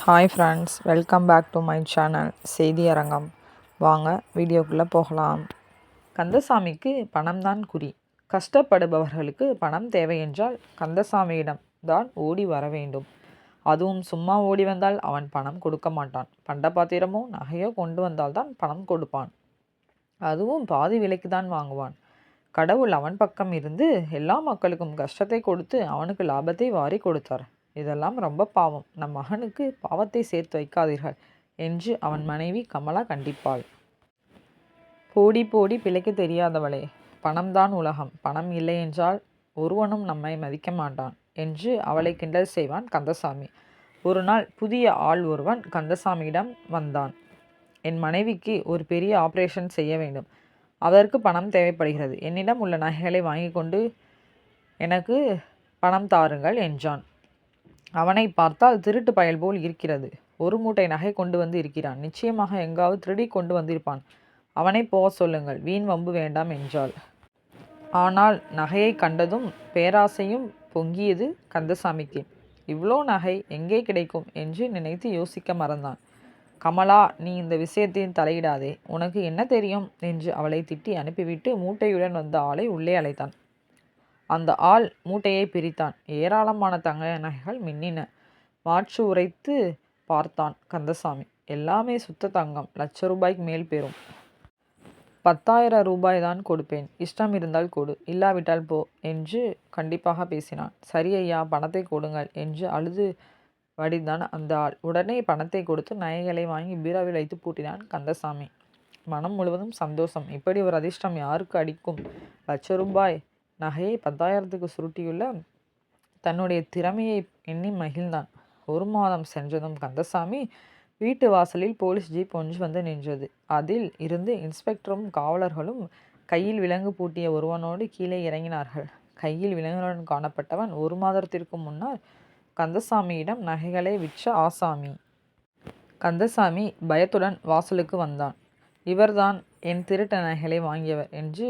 Hi friends, welcome back to my channel Seithi Arangam. வாங்க வீடியோக்குள்ளே போகலாம். கந்தசாமிக்கு பணம்தான் குறி. கஷ்டப்படுபவர்களுக்கு பணம் தேவை என்றால் கந்தசாமியிடம் தான் ஓடி வர வேண்டும். அதுவும் சும்மா ஓடி வந்தால் அவன் பணம் கொடுக்க மாட்டான். பண்டபாத்திரமோ நகையோ கொண்டு வந்தால்தான் பணம் கொடுப்பான். அதுவும் பாதி விலைக்கு தான் வாங்குவான். கடவுள் அவன் பக்கம் இருந்து எல்லா மக்களுக்கும் கஷ்டத்தை கொடுத்து அவனுக்கு லாபத்தை வாரி கொடுத்தார். இதெல்லாம் ரொம்ப பாவம். நம் மகனுக்கு பாவத்தை சேர்த்து வைக்காதீர்கள் என்று அவன் மனைவி கமலா கண்டிப்பாள். போடி போடி பிழைக்க தெரியாதவளே, பணம்தான் உலகம். பணம் இல்லை என்றால் ஒருவனும் நம்மை மதிக்க மாட்டான் என்று அவளை கிண்டல் செய்வான் கந்தசாமி. ஒரு நாள் புதிய ஆள் ஒருவன் கந்தசாமியிடம் வந்தான். என் மனைவிக்கு ஒரு பெரிய ஆபரேஷன் செய்ய வேண்டும். அதற்கு பணம் தேவைப்படுகிறது. என்னிடம் உள்ள நகைகளை வாங்கி கொண்டு எனக்கு பணம் தாருங்கள் என்றான். அவனை பார்த்தால் திருட்டு பயல் போல் இருக்கிறது. ஒரு மூட்டை நகை கொண்டு வந்து இருக்கிறான். நிச்சயமாக எங்காவது திருடி கொண்டு வந்திருப்பான். அவனை போக சொல்லுங்கள், வீண் வம்பு வேண்டாம் என்றாள். ஆனால் நகையை கண்டதும் பேராசையும் பொங்கியது கந்தசாமிக்கு. இவ்வளோ நகை எங்கே கிடைக்கும் என்று நினைத்து யோசிக்க மறந்தான். கமலா, நீ இந்த விஷயத்தையும் தலையிடாதே, உனக்கு என்ன தெரியும் என்று அவளை திட்டி அனுப்பிவிட்டு மூட்டையுடன் வந்த ஆளை உள்ளே அழைத்தான். அந்த ஆள் மூட்டையை பிரித்தான். ஏராளமான தங்க நகைகள் மின்னின. மாற்று உரைத்து பார்த்தான் கந்தசாமி. எல்லாமே சுத்த தங்கம். ₹1,00,000 மேல் பெறும். 10,000 ரூபாய் தான் கொடுப்பேன். இஷ்டம் இருந்தால் கொடு, இல்லாவிட்டால் போ என்று கண்டிப்பாக பேசினான். சரி ஐயா, பணத்தை கொடுங்கள் என்று அழுது வடிந்தான் அந்த ஆள். உடனே பணத்தை கொடுத்து நகைகளை வாங்கி பீராவில் வைத்து பூட்டினான் கந்தசாமி. மனம் முழுவதும் சந்தோஷம். இப்படி ஒரு அதிர்ஷ்டம் யாருக்கு அடிக்கும்? ₹1,00,000 நகையை 10,000க்கு சுருட்டியுள்ள தன்னுடைய திறமையை எண்ணி மகிழ்ந்தான். ஒரு மாதம் சென்றதும் கந்தசாமி வீட்டு வாசலில் போலீஸ் ஜீப் ஒன்று வந்து நின்றது. அதில் இருந்து இன்ஸ்பெக்டரும் காவலர்களும் கையில் விலங்கு பூட்டிய ஒருவனோடு கீழே இறங்கினார்கள். கையில் விலங்குடன் காணப்பட்டவன் 1 மாதத்திற்கு முன்னால் கந்தசாமியிடம் நகைகளை விற்ற ஆசாமி. கந்தசாமி பயத்துடன் வாசலுக்கு வந்தான். இவர்தான் என் திருட்ட நகைகளை வாங்கியவர் என்று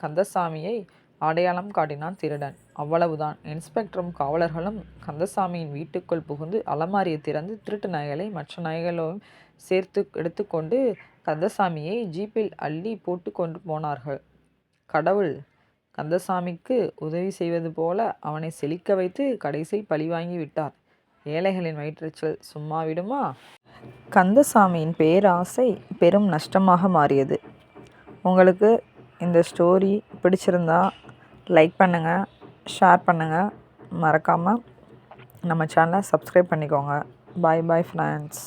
கந்தசாமியை அடையாளம் காட்டினான் திருடன். அவ்வளவுதான். இன்ஸ்பெக்டரும் காவலர்களும் கந்தசாமியின் வீட்டுக்குள் புகுந்து அலமாரியை திறந்து திருட்டு நகைகளை மற்ற நகைகளையும் சேர்த்து எடுத்துக்கொண்டு கந்தசாமியை ஜீப்பில் அள்ளி போட்டு கொண்டு போனார்கள். கடவுள் கந்தசாமிக்கு உதவி செய்வது போல அவனை செழிக்க வைத்து கடைசியில் பழிவாங்கி விட்டார். ஏழைகளின் வயிற்றுச்சல் சும்மா விடுமா? கந்தசாமியின் பேராசை பெரும் நஷ்டமாக மாறியது. உங்களுக்கு இந்த ஸ்டோரி பிடிச்சிருந்தா லைக் பண்ணுங்கள், ஷேர் பண்ணுங்கள், மறக்காமல் நம்ம சேனலை சப்ஸ்கிரைப் பண்ணிக்கோங்க. பாய் பாய் ஃப்ரெண்ட்ஸ்.